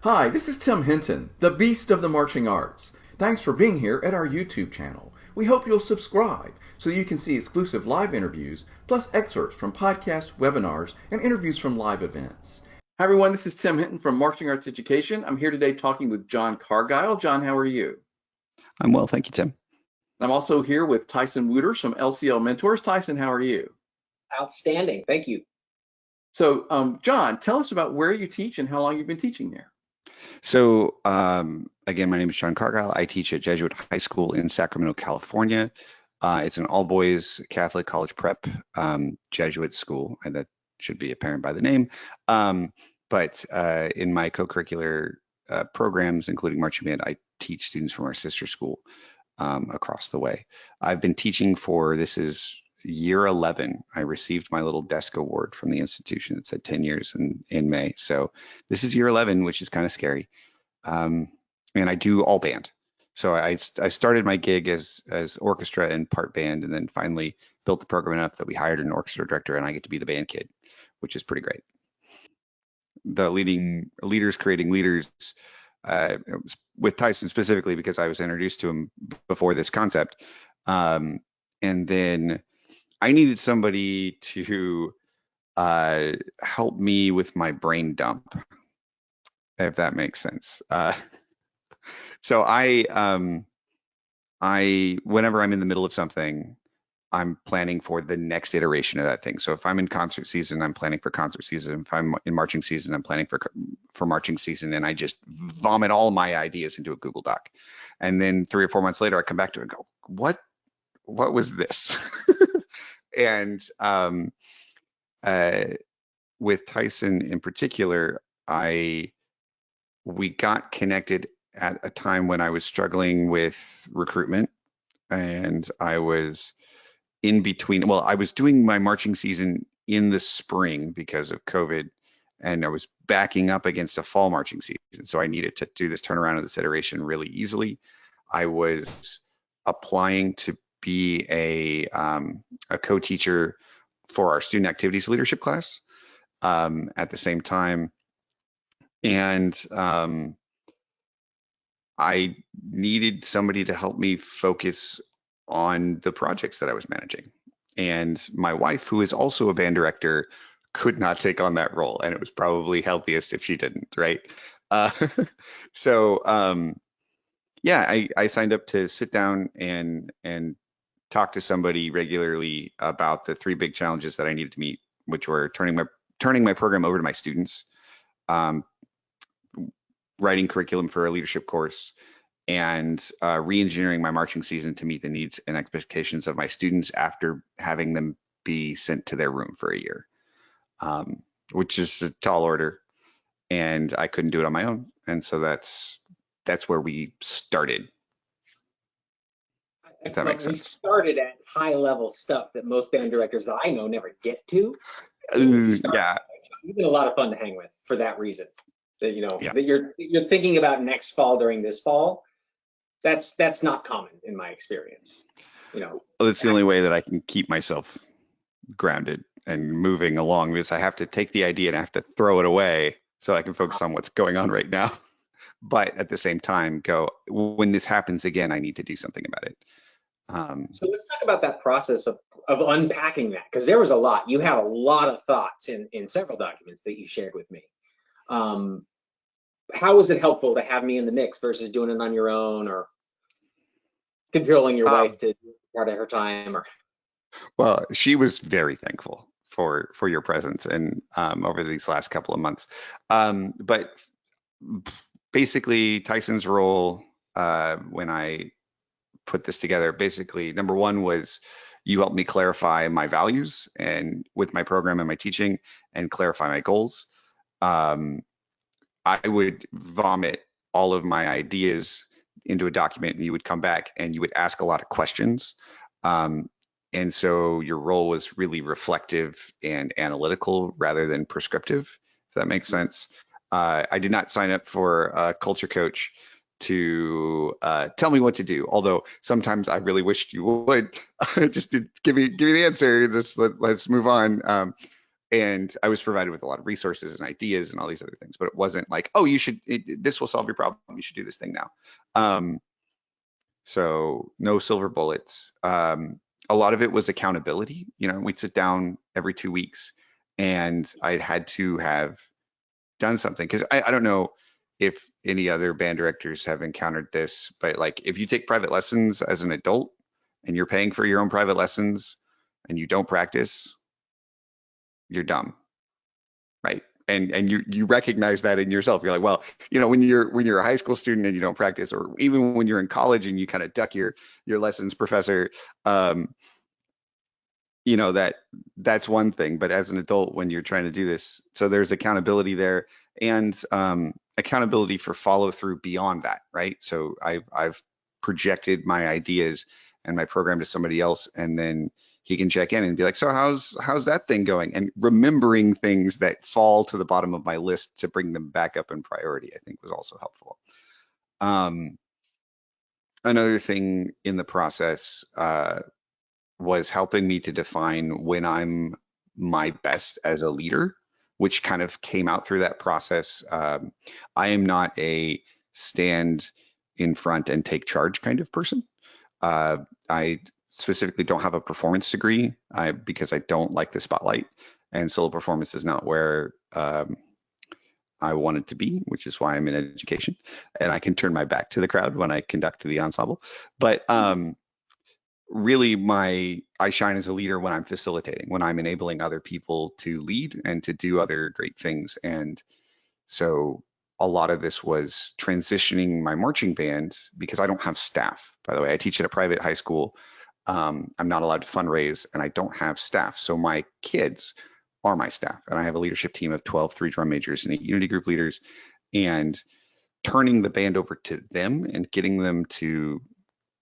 Hi, this is Tim Hinton, the Beast of the Marching Arts. Thanks for being here at our YouTube channel. We hope you'll subscribe so you can see exclusive live interviews, plus excerpts from podcasts, webinars, and interviews from live events. Hi everyone, this is Tim Hinton from Marching Arts Education. I'm here today talking with John Cargile. John, how are you? I'm well, thank you, Tim. I'm also here with Tyson Wooters from LCL Mentors. Tyson, how are you? Outstanding. Thank you. So, John, tell us about where you teach and how long you've been teaching there. So, again, my name is John Cargile. I teach at Jesuit High School in Sacramento, California. It's an all-boys Catholic college prep Jesuit school, and that should be apparent by the name. But in my co-curricular programs, including marching band, I teach students from our sister school across the way. I've been teaching this is year 11. I received my little desk award from the institution that said 10 years in May. So this is year 11, which is kind of scary. And I do all band. So I started my gig as orchestra and part band, and then finally built the program enough that we hired an orchestra director, and I get to be the band kid, which is pretty great. The leaders creating leaders, with Tyson specifically, because I was introduced to him before this concept. And then I needed somebody to help me with my brain dump, if that makes sense. So whenever I'm in the middle of something, I'm planning for the next iteration of that thing. So if I'm in concert season, I'm planning for concert season. If I'm in marching season, I'm planning for marching season, and I just vomit all my ideas into a Google Doc. And then 3 or 4 months later, I come back to it and go, what was this? And with Tyson in particular, we got connected at a time when I was struggling with recruitment, and I was in between. Well, I was doing my marching season in the spring because of COVID, and I was backing up against a fall marching season. So I needed to do this turnaround of this iteration really easily. I was applying to be a co-teacher for our student activities leadership class at the same time. And I needed somebody to help me focus on the projects that I was managing. And my wife, who is also a band director, could not take on that role. And it was probably healthiest if she didn't, right? So yeah, I signed up to sit down and talk to somebody regularly about the 3 big challenges that I needed to meet, which were turning my program over to my students, writing curriculum for a leadership course, and re-engineering my marching season to meet the needs and expectations of my students after having them be sent to their room for a year, which is a tall order, and I couldn't do it on my own. And so that's where we started. If that makes sense. We started at high level stuff that most band directors that I know never get to. Yeah. It's been a lot of fun to hang with for that reason. That Yeah. that you're thinking about next fall during this fall. That's not common in my experience. Well, it's the only way that I can keep myself grounded and moving along, because I have to take the idea and I have to throw it away so I can focus on what's going on right now. But at the same time, when this happens again, I need to do something about it. So let's talk about that process of unpacking that, because there was a lot. You had a lot of thoughts in several documents that you shared with me. How was it helpful to have me in the mix versus doing it on your own, or controlling your wife to part of her time? Or well, she was very thankful for your presence and over these last couple of months. But basically, Tyson's role when I put this together, basically, number one was you helped me clarify my values and with my program and my teaching, and clarify my goals. I would vomit all of my ideas into a document, and you would come back and you would ask a lot of questions. And so your role was really reflective and analytical rather than prescriptive, if that makes sense. I did not sign up for a culture coach to tell me what to do, although sometimes I really wished you would just to give me the answer. Let's move on. And I was provided with a lot of resources and ideas and all these other things, but it wasn't like, oh, this will solve your problem. You should do this thing now. So no silver bullets. A lot of it was accountability. We'd sit down every 2 weeks, and I'd had to have done something, because I don't know if any other band directors have encountered this, but like if you take private lessons as an adult and you're paying for your own private lessons and you don't practice, you're dumb, right? And you recognize that in yourself. You're like, well, when you're a high school student and you don't practice, or even when you're in college and you kind of duck your lessons professor, that's one thing. But as an adult, when you're trying to do this, so there's accountability there, and accountability for follow through beyond that, right? So I've projected my ideas and my program to somebody else, and then he can check in and be like, so how's that thing going? And remembering things that fall to the bottom of my list to bring them back up in priority, I think was also helpful. Another thing in the process was helping me to define when I'm my best as a leader, which kind of came out through that process. I am not a stand in front and take charge kind of person. I specifically don't have a performance degree because I don't like the spotlight, and solo performance is not where I wanted to be, which is why I'm in education, and I can turn my back to the crowd when I conduct the ensemble. But really, I shine as a leader when I'm facilitating, when I'm enabling other people to lead and to do other great things. And so a lot of this was transitioning my marching band, because I don't have staff. By the way, I teach at a private high school. I'm not allowed to fundraise, and I don't have staff. So my kids are my staff, and I have a leadership team of 12, 3 drum majors and 8 unity group leaders, and turning the band over to them and getting them to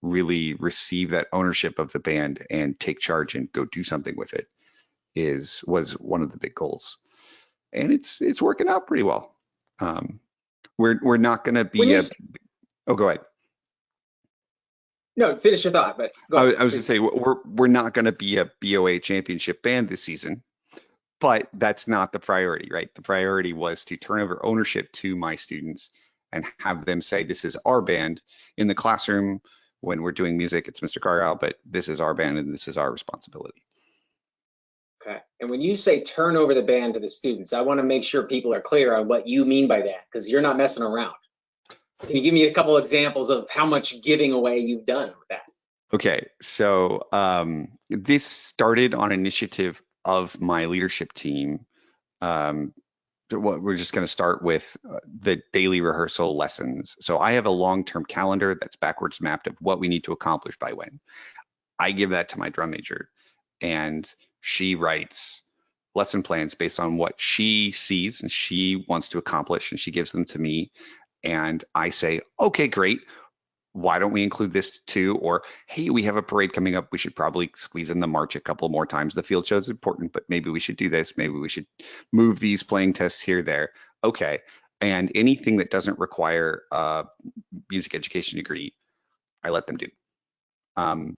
really receive that ownership of the band and take charge and go do something with it was one of the big goals. And it's working out pretty well. We're not going to be oh, go ahead. No, finish your thought. But go ahead. I was going to say we're not going to be a BOA championship band this season, but that's not the priority, right? The priority was to turn over ownership to my students and have them say, this is our band. In the classroom, when we're doing music, it's Mr. Cargile, but this is our band and this is our responsibility. Okay. And when you say turn over the band to the students, I want to make sure people are clear on what you mean by that, because you're not messing around. Can you give me a couple examples of how much giving away you've done with that? Okay. So this started on initiative of my leadership team. We're just going to start with the daily rehearsal lessons. So I have a long-term calendar that's backwards mapped of what we need to accomplish by when. I give that to my drum major, and she writes lesson plans based on what she sees and she wants to accomplish, and she gives them to me. And I say, okay, great. Why don't we include this too? Or, hey, we have a parade coming up. We should probably squeeze in the march a couple more times. The field show is important, but maybe we should do this. Maybe we should move these playing tests here, there. Okay. And anything that doesn't require a music education degree, I let them do. And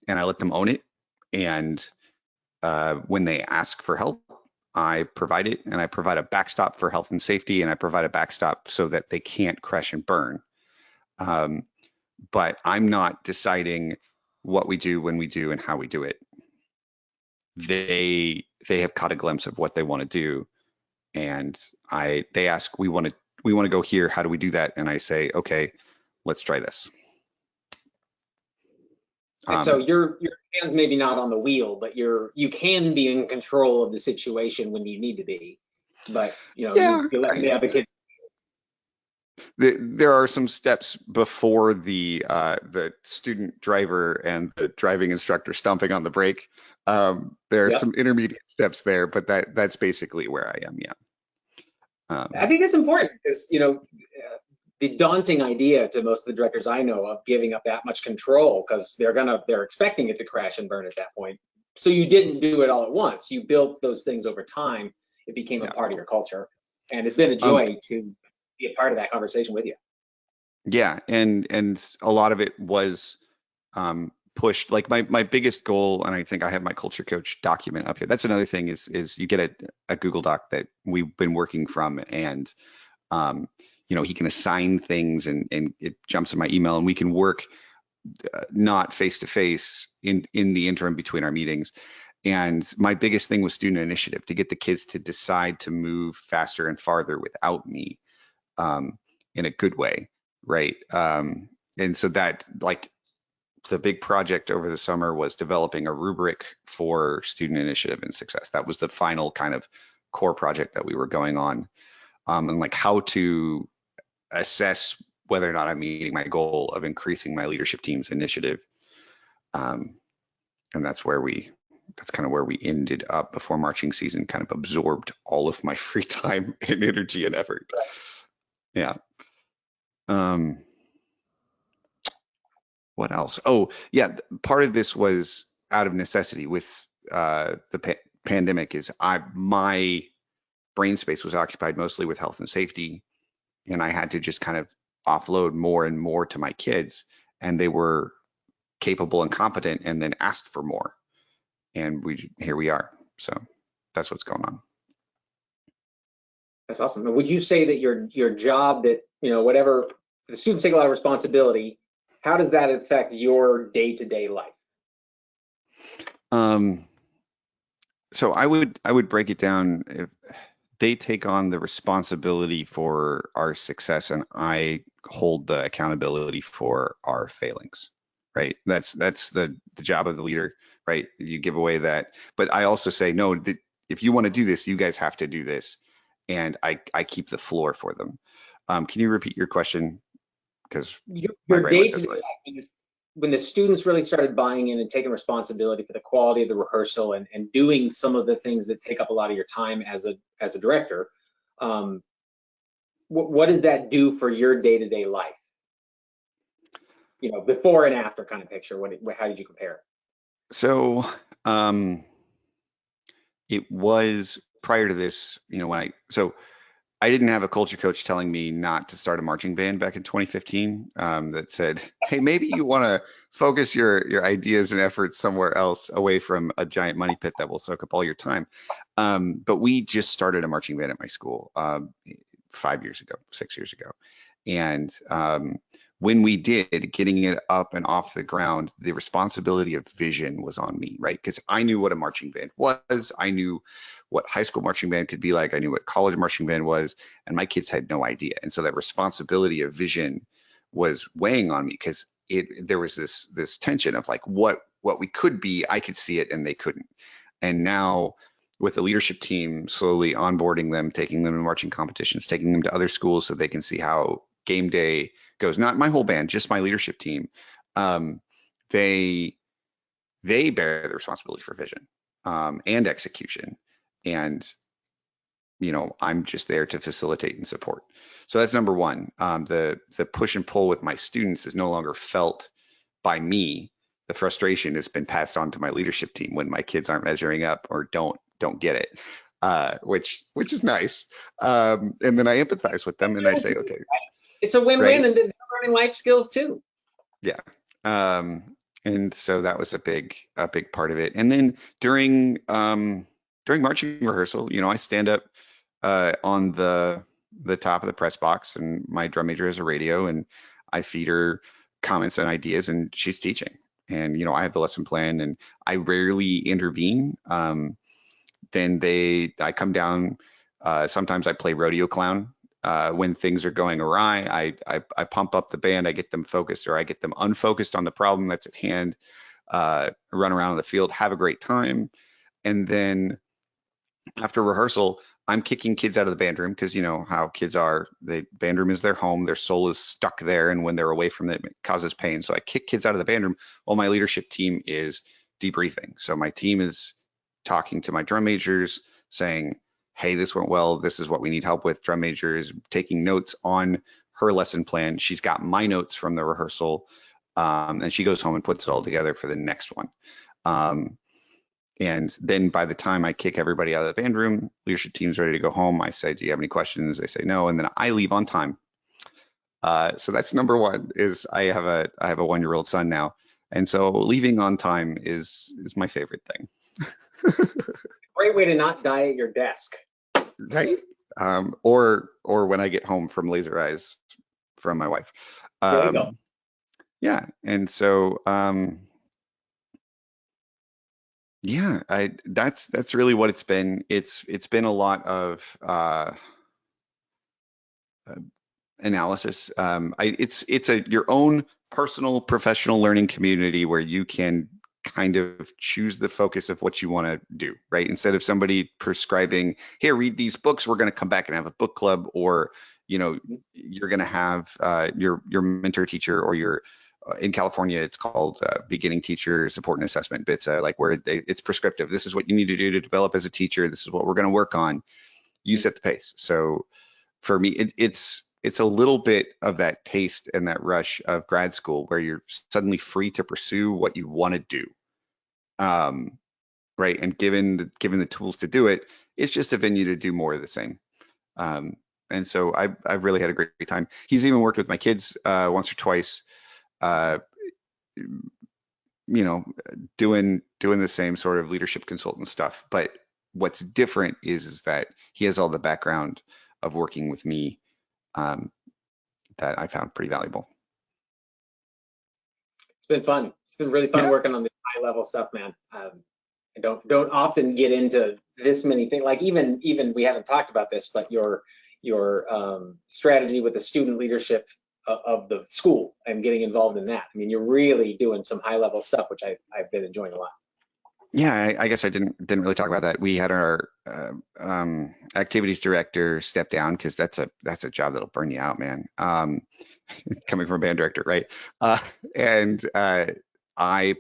I let them own it. And when they ask for help, I provide it, and I provide a backstop for health and safety, and I provide a backstop so that they can't crash and burn. But I'm not deciding what we do, when we do, and how we do it. They have caught a glimpse of what they want to do, and they ask, we want to go here. How do we do that? And I say, okay, let's try this. And so your hands maybe not on the wheel, but you can be in control of the situation when you need to be. But you let the advocate. There are some steps before the student driver and the driving instructor stomping on the brake. There are some intermediate steps there, but that's basically where I am. Yeah. I think that's important, because the daunting idea to most of the directors I know of giving up that much control, because they're expecting it to crash and burn at that point. So you didn't do it all at once. You built those things over time. It became a part of your culture, and it's been a joy to be a part of that conversation with you. Yeah, and a lot of it was pushed, like my biggest goal, and I think I have my culture coach document up here. That's another thing is you get a Google Doc that we've been working from, and he can assign things and it jumps in my email and we can work not face to face in the interim between our meetings. And my biggest thing was student initiative, to get the kids to decide to move faster and farther without me, in a good way, right? And so that, like, the big project over the summer was developing a rubric for student initiative and success. That was the final kind of core project that we were going on, and like how to assess whether or not I'm meeting my goal of increasing my leadership team's initiative. And that's kind of where we ended up before marching season kind of absorbed all of my free time and energy and effort. Yeah. What else? Oh, yeah. Part of this was out of necessity with the pandemic. Is my brain space was occupied mostly with health and safety, and I had to just kind of offload more and more to my kids, and they were capable and competent, and then asked for more, and here we are. So that's what's going on. That's awesome. Would you say that your job, that whatever the students take a lot of responsibility, how does that affect your day-to-day life? So I would break it down. If they take on the responsibility for our success, and I hold the accountability for our failings, right? That's the job of the leader, right? You give away that, but I also say, no, if you want to do this, you guys have to do this, and I keep the floor for them. Can you repeat your question? Because your day-to-day, when the students really started buying in and taking responsibility for the quality of the rehearsal and doing some of the things that take up a lot of your time as a director, what does that do for your day-to-day life? Before and after kind of picture. How did you compare? So it was prior to this, I didn't have a culture coach telling me not to start a marching band back in 2015, that said, hey, maybe you want to focus your ideas and efforts somewhere else, away from a giant money pit that will soak up all your time. But we just started a marching band at my school 6 years ago. And when we did, getting it up and off the ground, the responsibility of vision was on me, right? Because I knew what a marching band was. I knew what high school marching band could be like. I knew what college marching band was, and my kids had no idea. And so that responsibility of vision was weighing on me, because there was this tension of like what we could be. I could see it and they couldn't. And now with the leadership team, slowly onboarding them, taking them to marching competitions, taking them to other schools so they can see how game day goes. Not my whole band, just my leadership team. They bear the responsibility for vision and execution. And I'm just there to facilitate and support. So that's number one. The push and pull with my students is no longer felt by me. The frustration has been passed on to my leadership team when my kids aren't measuring up or don't get it, which is nice. And then I empathize with them and I say, okay. It's a win-win, right? And they're learning life skills too. Yeah. And so that was a big part of it. And then during marching rehearsal, I stand up on the top of the press box, and my drum major has a radio, and I feed her comments and ideas, and she's teaching. And I have the lesson plan, and I rarely intervene. Then I come down. Sometimes I play rodeo clown. When things are going awry, I pump up the band, I get them focused, or I get them unfocused on the problem that's at hand, run around the field, have a great time. And then after rehearsal, I'm kicking kids out of the band room, because you know how kids are. The band room is their home, their soul is stuck there, and when they're away from it, it causes pain. So I kick kids out of the band room while my leadership team is debriefing. So my team is talking to my drum majors, saying, hey, this went well, this is what we need help with. Drum major is taking notes on her lesson plan. She's got my notes from the rehearsal, and she goes home and puts it all together for the next one. And then by the time I kick everybody out of the band room, leadership team's ready to go home. I say, do you have any questions? They say no, and then I leave on time. So that's number one. Is I have a 1-year-old son now. And so leaving on time is my favorite thing. Great way to not die at your desk. Right. Or when I get home from laser eyes from my wife. There you go. Yeah. And so yeah, that's really what it's been. It's been a lot of analysis. It's your own personal professional learning community where you can kind of choose the focus of what you want to do, right? Instead of somebody prescribing, here, read these books, we're going to come back and have a book club, or you're going to have your mentor teacher, or your in California, it's called beginning teacher support and assessment. But it's like where it's prescriptive. This is what you need to do to develop as a teacher. This is what we're going to work on. You set the pace. So for me, it's a little bit of that taste and that rush of grad school where you're suddenly free to pursue what you want to do. Right. And given the tools to do it, it's just a venue to do more of the same. And so I've really had a great time. He's even worked with my kids once or twice, doing the same sort of leadership consultant stuff. But what's different is that he has all the background of working with me that I found pretty valuable. It's been fun. It's been really fun working on the high level stuff, man. I don't often get into this many things. Like even we haven't talked about this, but your strategy with the student leadership of the school and getting involved in that. I mean, you're really doing some high level stuff, which I've been enjoying a lot. Yeah, I guess I didn't really talk about that. We had our activities director step down because that's a job that'll burn you out, man. Coming from a band director, right? And I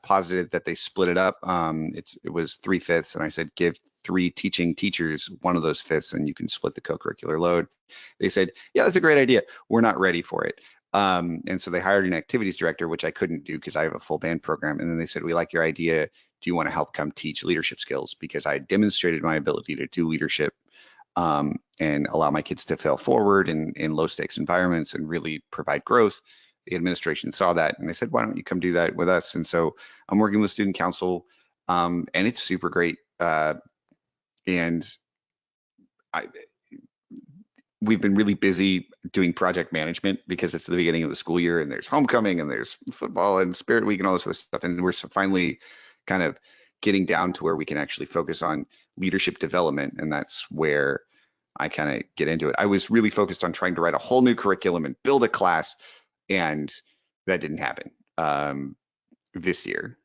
posited that they split it up. It was 3/5, and I said give 3 teaching teachers one of those fifths, and you can split the co-curricular load. They said, yeah, that's a great idea. We're not ready for it. And so they hired an activities director, which I couldn't do because I have a full band program. And then they said, we like your idea. Do you want to help come teach leadership skills? Because I demonstrated my ability to do leadership and allow my kids to fail forward in low stakes environments and really provide growth. The administration saw that and they said, why don't you come do that with us? And so I'm working with student council and it's super great. And we've been really busy doing project management because it's the beginning of the school year and there's homecoming and there's football and Spirit Week and all this other stuff. And we're finally kind of getting down to where we can actually focus on leadership development. And that's where I kind of get into it. I was really focused on trying to write a whole new curriculum and build a class, and that didn't happen this year.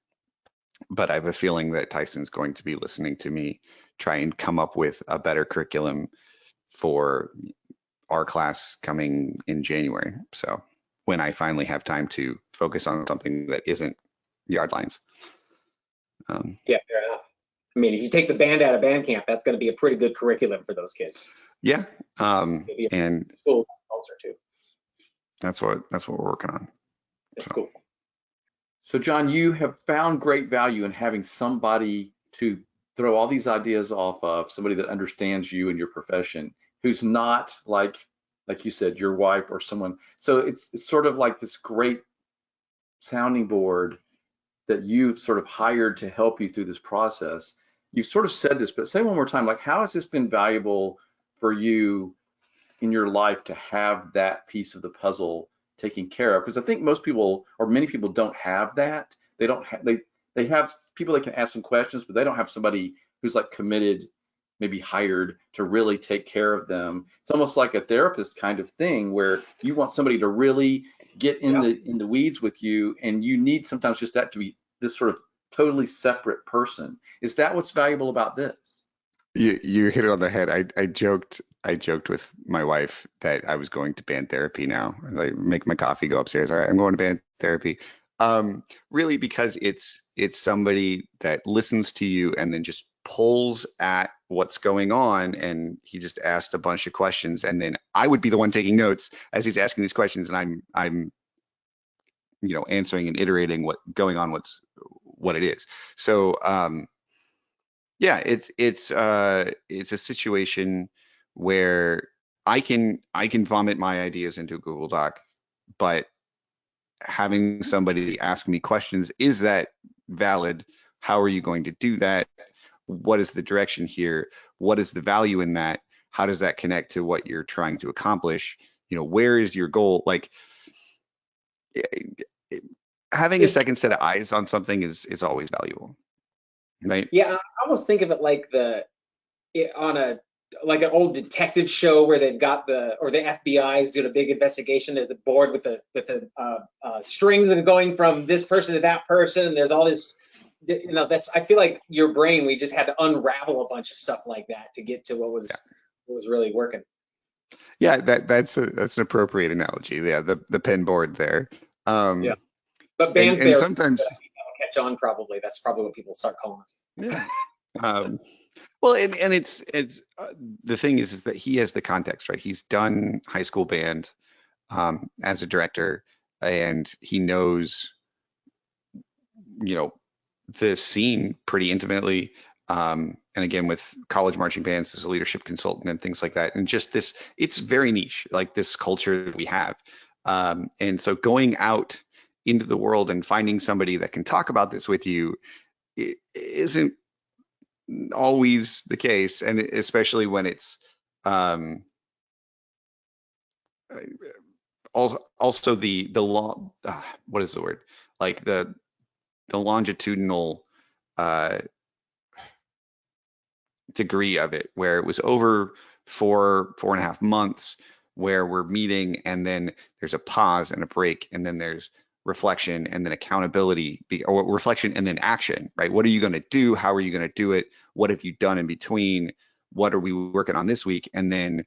But I have a feeling that Tyson's going to be listening to me try and come up with a better curriculum for our class coming in January. So when I finally have time to focus on something that isn't yard lines. Yeah, fair enough. I mean, if you take the band out of band camp, that's going to be a pretty good curriculum for those kids. Yeah. And school culture too. That's what we're working on. That's cool. So John, you have found great value in having somebody to throw all these ideas off of, somebody that understands you and your profession, who's not like you said, your wife or someone. So it's sort of like this great sounding board that you've sort of hired to help you through this process. You've sort of said this, but say one more time, like how has this been valuable for you in your life to have that piece of the puzzle taken care of? Because I think most people or many people don't have that. They don't have, they have people that can ask some questions, but they don't have somebody who's like committed, maybe hired to really take care of them. It's almost like a therapist kind of thing where you want somebody to really get in the weeds with you, and you need sometimes just that to be this sort of totally separate person. Is that what's valuable about this? You hit it on the head. I joked with my wife that I was going to band therapy now. I make my coffee, go upstairs. All right, I'm going to band therapy. Really because it's somebody that listens to you and then just pulls at what's going on, and he just asked a bunch of questions, and then I would be the one taking notes as he's asking these questions, and I'm answering and iterating what it is. So yeah, it's a situation where I can vomit my ideas into a Google Doc, but having somebody ask me questions, is that valid? How are you going to do that? What is the direction here? What is the value in that? How does that connect to what you're trying to accomplish? Where is your goal? Like, having a second set of eyes on something is always valuable, right? Yeah, I almost think of it like like an old detective show where they've got the FBI is doing a big investigation. There's the board with the strings that are going from this person to that person, and there's all this. I feel like your brain, we just had to unravel a bunch of stuff like that to get to what was really working. Yeah, that's an appropriate analogy. Yeah, the pen board there. Yeah, but band and sometimes that'll catch on. Probably that's probably what people start calling us. Yeah. Well, and it's the thing is that he has the context, right? He's done high school band as a director, and he knows, the scene pretty intimately. And again, with college marching bands as a leadership consultant and things like that, and just this, it's very niche, like this culture that we have. And so going out into the world and finding somebody that can talk about this with you, it isn't always the case, and especially when it's also the long what is the word, like the longitudinal degree of it, where it was over 4.5 months where we're meeting, and then there's a pause and a break, and then there's reflection, and then accountability, or reflection and then action, right? What are you going to do? How are you going to do it? What have you done in between? What are we working on this week? And then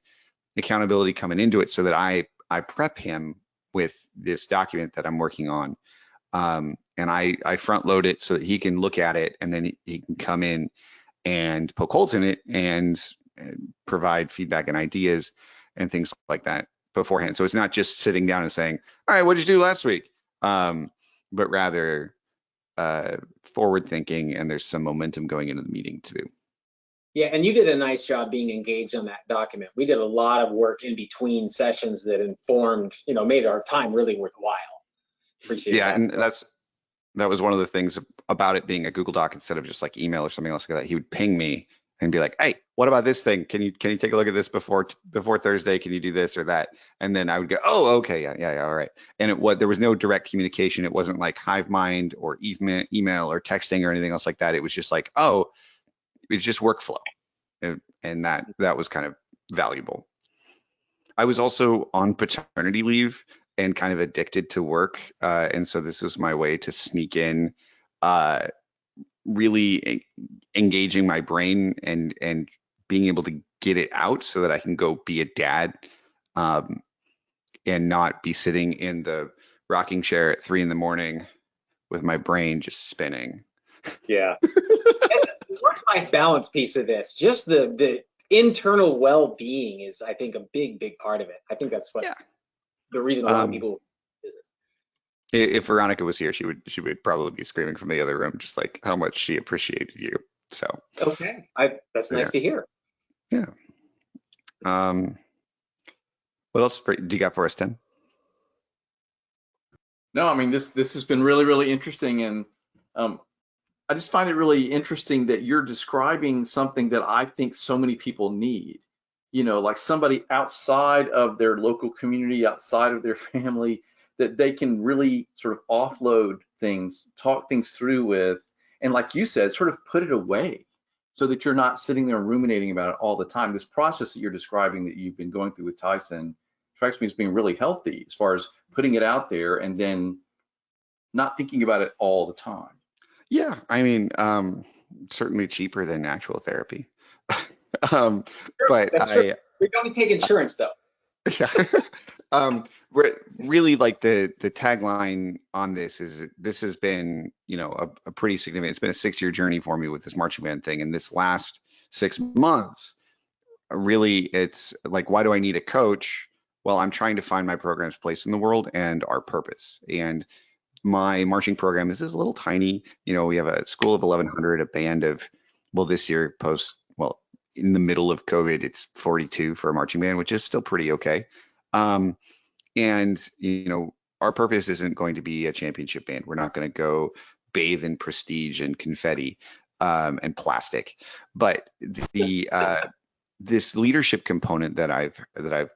accountability coming into it, so that I prep him with this document that I'm working on. And I front load it so that he can look at it, and then he can come in and poke holes in it and provide feedback and ideas and things like that beforehand. So it's not just sitting down and saying, all right, what did you do last week? But rather forward thinking, and there's some momentum going into the meeting too. Yeah, and you did a nice job being engaged on that document. We did a lot of work in between sessions that informed, made our time really worthwhile. Appreciate that. And that was one of the things about it being a Google Doc instead of just like email or something else like that. He would ping me and be like, hey, what about this thing? Can you take a look at this before Thursday? Can you do this or that? And then I would go, oh, okay, yeah, all right. And there was no direct communication. It wasn't like hive mind or email or texting or anything else like that. It was just like, oh, it's just workflow. And that was kind of valuable. I was also on paternity leave and kind of addicted to work. And so this was my way to sneak in, really engaging my brain and being able to get it out so that I can go be a dad, and not be sitting in the rocking chair at 3 a.m. with my brain just spinning. Yeah. The work-life balance piece of this, just the internal well-being is, I think, a big part of it. I think that's what the reason a lot of people do this. If Veronica was here, she would probably be screaming from the other room, just like how much she appreciated you. So okay, that's nice to hear. Yeah. What else do you got for us, Tim? No, I mean, this has been really, really interesting, and I just find it really interesting that you're describing something that I think so many people need. Like somebody outside of their local community, outside of their family, that they can really sort of offload things, talk things through with, and like you said, sort of put it away so that you're not sitting there ruminating about it all the time. This process that you're describing that you've been going through with Tyson strikes me as being really healthy as far as putting it out there and then not thinking about it all the time. Yeah, I mean, certainly cheaper than natural therapy. But that's true. We don't take insurance though. Yeah. Really, like the tagline on this has been, a pretty significant. It's been a 6-year journey for me with this marching band thing, and this last 6 months, really, it's like, why do I need a coach? Well, I'm trying to find my program's place in the world and our purpose. And my marching program is a little tiny. We have a school of 1,100, a band of, this year in the middle of COVID, it's 42 for a marching band, which is still pretty okay. And our purpose isn't going to be a championship band. We're not going to go bathe in prestige and confetti and plastic. But the this leadership component that I've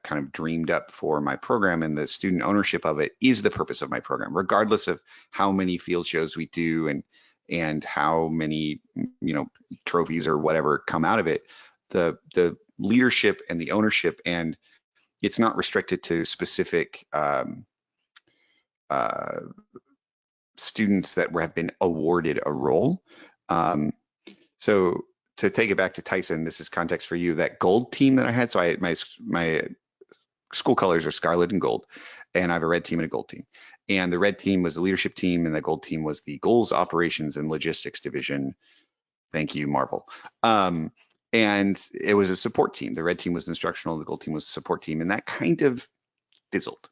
kind of dreamed up for my program, and the student ownership of it, is the purpose of my program, regardless of how many field shows we do and how many trophies or whatever come out of it. The leadership and the ownership, and it's not restricted to specific students that have been awarded a role. So to take it back to Tyson, this is context for you. That gold team that I had, so my school colors are scarlet and gold, and I have a red team and a gold team. And the red team was the leadership team, and the gold team was the goals, operations, and logistics division. Thank you, Marvel. And it was a support team. The red team was instructional, the gold team was a support team, and that kind of fizzled.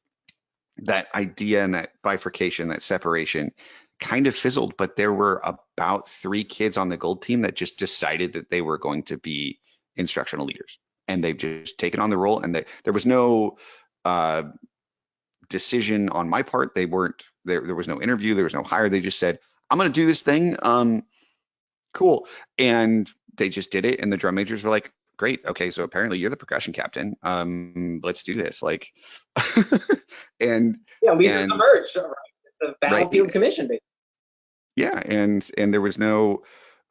That idea and that bifurcation, that separation kind of fizzled, but there were about 3 kids on the gold team that just decided that they were going to be instructional leaders, and they've just taken on the role, and there was no decision on my part. They weren't there was no interview, there was no hire. They just said, I'm going to do this thing, cool, and they just did it. And the drum majors were like, great, okay, so apparently you're the percussion captain, let's do this, like. And yeah, leaders emerge, right? It's a battlefield right. commission, basically. Yeah, and there was no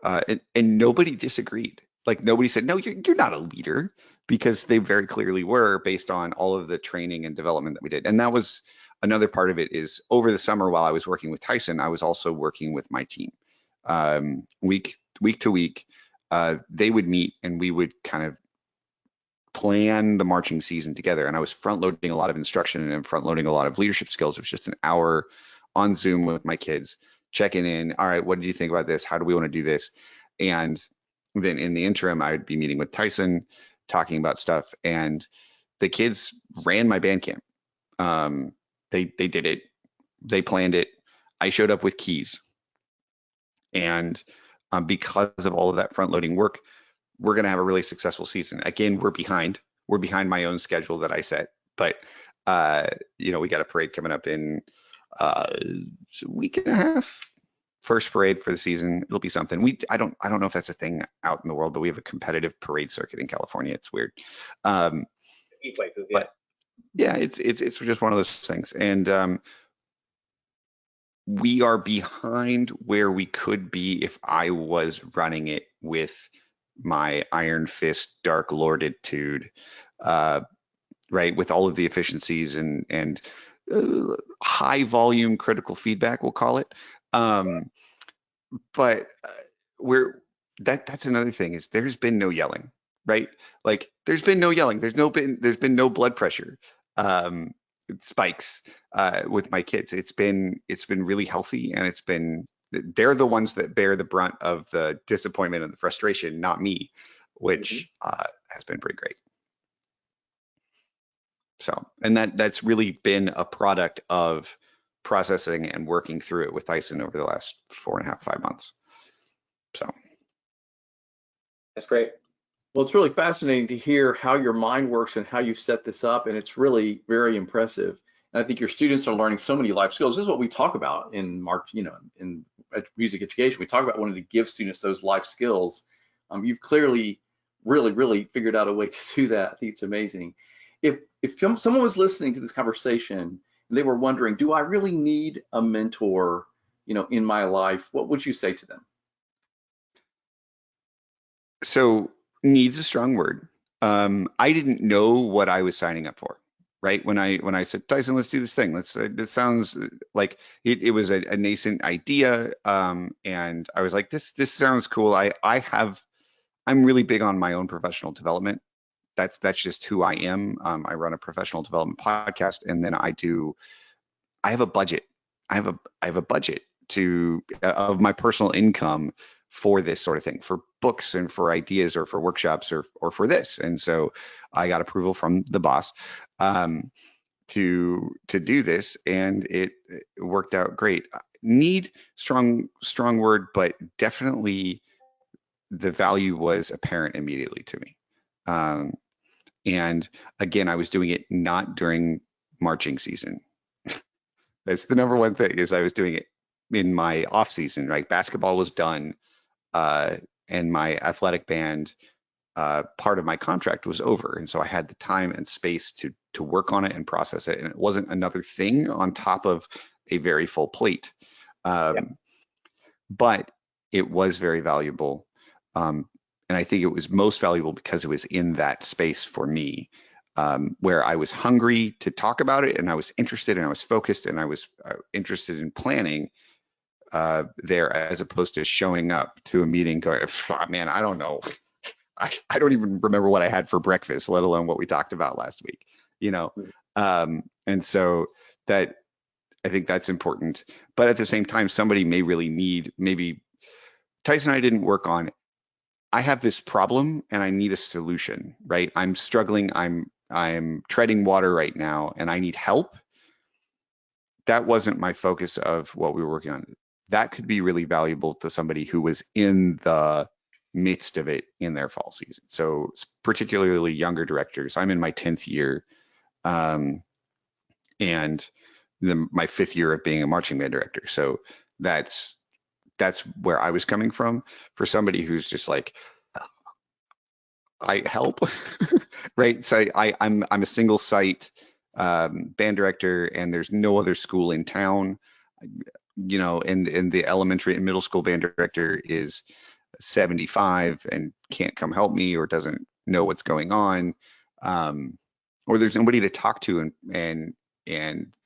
and nobody disagreed. Like, nobody said, no, you're not a leader, because they very clearly were, based on all of the training and development that we did. And that was another part of it. Is over the summer, while I was working with Tyson, I was also working with my team. Week to week, they would meet, and we would kind of plan the marching season together. And I was front loading a lot of instruction and front loading a lot of leadership skills. It was just an hour on Zoom with my kids, checking in. All right, what did you think about this? How do we want to do this? And then in the interim, I would be meeting with Tyson, talking about stuff. And the kids ran my band camp. They did it. They planned it. I showed up with keys. And because of all of that front loading work, we're going to have a really successful season. Again, we're behind my own schedule that I set, but we got a parade coming up in a week and a half. First parade for the season. It'll be something. I don't know if that's a thing out in the world, but we have a competitive parade circuit in California. It's weird. Places, yeah. But yeah, it's just one of those things. And we are behind where we could be if I was running it with my iron fist, dark lorditude, right, with all of the efficiencies and high volume critical feedback, we'll call it. But that's another thing, is there's been no yelling, right? Like, there's been no yelling. There's been no blood pressure spikes with my kids. It's been really healthy, and they're the ones that bear the brunt of the disappointment and the frustration, not me, which has been pretty great. So, and that's really been a product of processing and working through it with Tyson over the last 4.5, 5 months. So that's great. Well, it's really fascinating to hear how your mind works and how you set this up, and it's really very impressive. And I think your students are learning so many life skills. This is what we talk about in in music education. We talk about wanting to give students those life skills. You've clearly really figured out a way to do that. I think it's amazing. If someone was listening to this conversation and they were wondering, do I really need a mentor, in my life, what would you say to them? So, needs a strong word. I didn't know what I was signing up for, right? When I said, Tyson, let's do this thing. This sounds like it was a nascent idea. And I was like, this sounds cool. I'm really big on my own professional development. That's just who I am. I run a professional development podcast, and then I have a budget. I have a budget of my personal income for this sort of thing, for books and for ideas or for workshops or for this. And so I got approval from the boss to do this, and it worked out great. Need strong word, but definitely the value was apparent immediately to me. And again, I was doing it not during marching season. That's the number one thing is I was doing it in my off season, right? Basketball was done, and my athletic band part of my contract was over, and so I had the time and space to work on it and process it, and it wasn't another thing on top of a very full plate. But it was very valuable, and I think it was most valuable because it was in that space for me, where I was hungry to talk about it, and I was interested, and I was focused, and I was interested in planning there, as opposed to showing up to a meeting going, "Oh, man, I don't know. I don't even remember what I had for breakfast, let alone what we talked about last week," you know? And so that, I think that's important. But at the same time, somebody may really need, maybe Tyson and I didn't work on, I have this problem and I need a solution, right? I'm struggling, I'm treading water right now and I need help. That wasn't my focus of what we were working on. That could be really valuable to somebody who was in the midst of it in their fall season. So particularly younger directors. I'm in my 10th year, and my 5th year of being a marching band director. So that's where I was coming from. For somebody who's just like, I help, right? So I'm a single site band director, and there's no other school in town, you know, and the elementary and middle school band director is 75 and can't come help me or doesn't know what's going on, or there's nobody to talk to and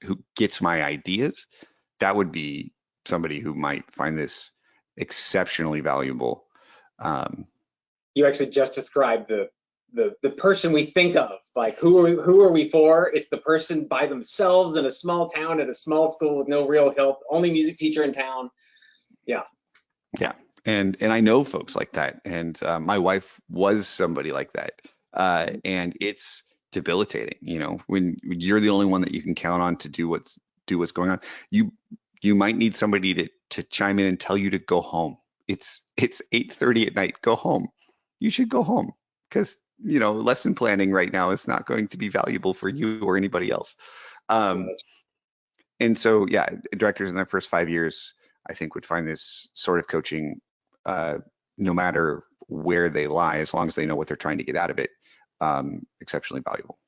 who gets my ideas. That would be somebody who might find this exceptionally valuable. You actually just described the person we think of, like who are we for? It's the person by themselves in a small town at a small school with no real help, only music teacher in town. Yeah. And I know folks like that, and my wife was somebody like that, and it's debilitating. You know, when you're the only one that you can count on to do what's going on, you might need somebody to chime in and tell you to go home. It's 8:30 at night. Go home. You should go home, because you know, lesson planning right now is not going to be valuable for you or anybody else. And so, yeah, directors in their first 5 years, I think, would find this sort of coaching, no matter where they lie, as long as they know what they're trying to get out of it, exceptionally valuable.